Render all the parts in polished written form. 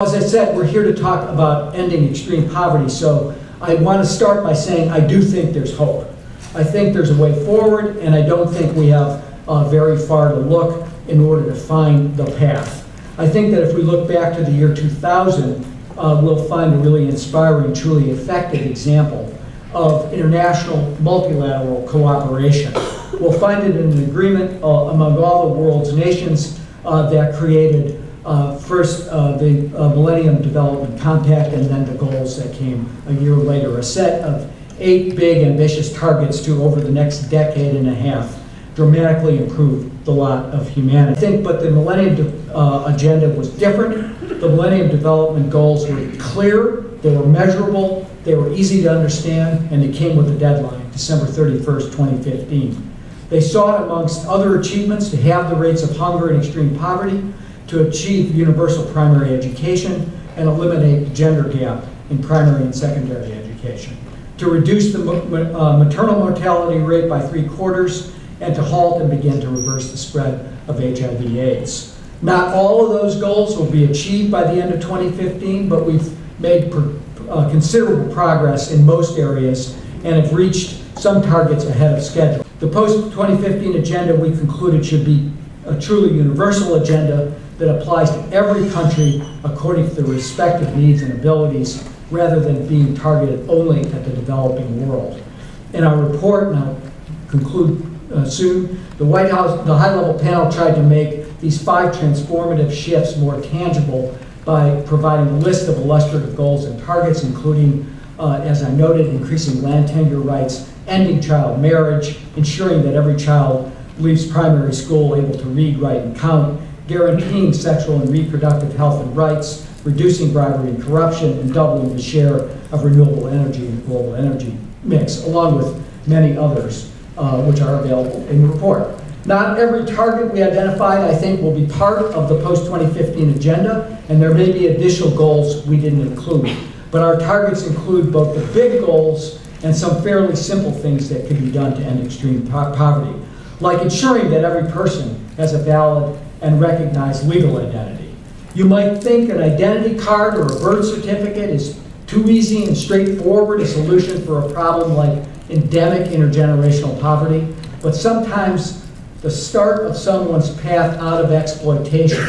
As I said, we're here to talk about ending extreme poverty, so I want to start by saying I do think there's hope. I think there's a way forward, and I don't think we have very far to look in order to find the path. I think that if we look back to the year 2000, we'll find a really inspiring, truly effective example of international multilateral cooperation. We'll find it in an agreement among all the world's nations that created first the Millennium Development Compact and then the goals that came a year later, a set of 8 big ambitious targets to, over the next decade and a half, dramatically improve the lot of humanity. I think, but the Millennium Agenda was different. The Millennium Development Goals were clear, they were measurable, they were easy to understand, and they came with a deadline, December 31st, 2015. They sought, amongst other achievements, to halve the rates of hunger and extreme poverty, to achieve universal primary education and eliminate the gender gap in primary and secondary education, to reduce the maternal mortality rate by 3/4, and to halt and begin to reverse the spread of HIV/AIDS. Not all of those goals will be achieved by the end of 2015, but we've made considerable progress in most areas and have reached some targets ahead of schedule. The post-2015 agenda, we concluded, should be a truly universal agenda that applies to every country according to their respective needs and abilities, rather than being targeted only at the developing world. In our report, and I'll conclude soon, the high-level panel tried to make these 5 transformative shifts more tangible by providing a list of illustrative goals and targets, including, as I noted, increasing land tenure rights, ending child marriage, ensuring that every child leaves primary school able to read, write, and count, guaranteeing sexual and reproductive health and rights, reducing bribery and corruption, and doubling the share of renewable energy in the global energy mix, along with many others, which are available in the report. Not every target we identified, I think, will be part of the post-2015 agenda, and there may be additional goals we didn't include. But our targets include both the big goals and some fairly simple things that can be done to end extreme poverty, like ensuring that every person has a valid and recognized legal identity. You might think an identity card or a birth certificate is too easy and straightforward a solution for a problem like endemic intergenerational poverty, but sometimes the start of someone's path out of exploitation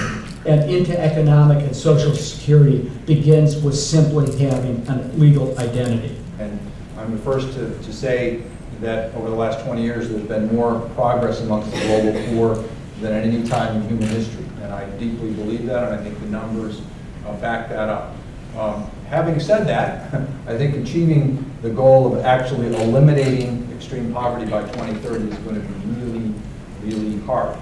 and into economic and social security begins with simply having a legal identity. And I'm the first to say that over the last 20 years there's been more progress amongst the global poor than at any time in human history. And I deeply believe that, and I think the numbers back that up. Having said that, I think achieving the goal of actually eliminating extreme poverty by 2030 is going to be really, really hard.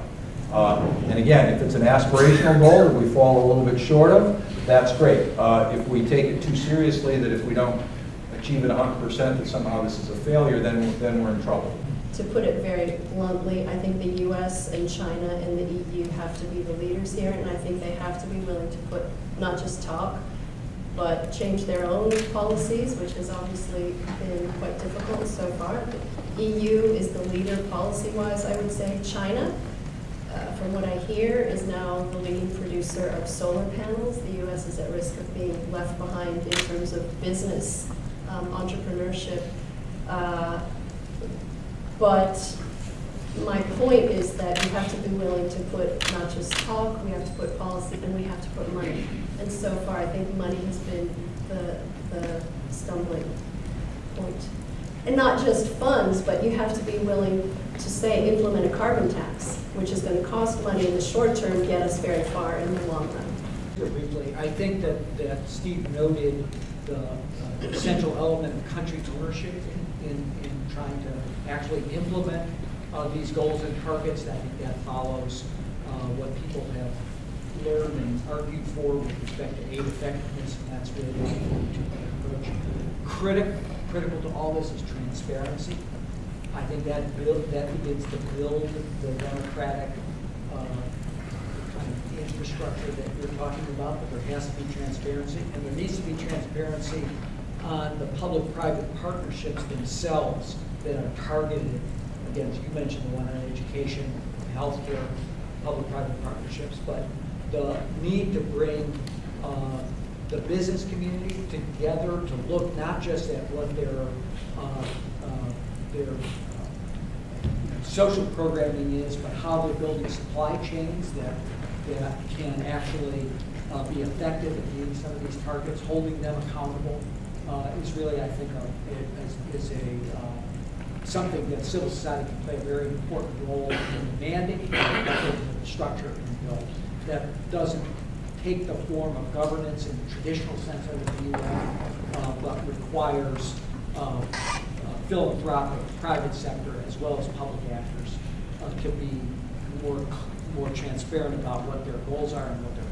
And again, if it's an aspirational goal that we fall a little bit short of, that's great. If we take it too seriously, that if we don't achieve it 100%, that somehow this is a failure, then we're in trouble. To put it very bluntly, I think the US and China and the EU have to be the leaders here, and I think they have to be willing to put, not just talk, but change their own policies, which has obviously been quite difficult so far. The EU is the leader policy-wise, I would say. China, from what I hear, is now the leading producer of solar panels. The US is at risk of being left behind in terms of business, entrepreneurship. But my point is that we have to be willing to put not just talk, we have to put policy, and we have to put money. And so far, I think money has been the stumbling point. And not just funds, but you have to be willing to say implement a carbon tax, which is going to cost money in the short term, get us very far in the long run. Briefly, I think that Steve noted the essential element of country ownership in trying to actually implement these goals and targets. I think that follows what people have learned and argued for with respect to aid effectiveness, and that's really the approach. Critical to all this is transparency. I think that begins to build the democratic kind of infrastructure that you're talking about, but there has to be transparency, and there needs to be transparency on the public-private partnerships themselves that are targeted against, you mentioned the one on education, healthcare, public-private partnerships, but the need to bring the business community together to look not just at what their social programming is, but how they're building supply chains that can actually be effective at meeting some of these targets, holding them accountable, is really, I think, something that civil society can play a very important role in mandating the structure and bill that doesn't take the form of governance in the traditional sense of the UN, but requires philanthropic, private sector, as well as public actors to be more transparent about what their goals are and what their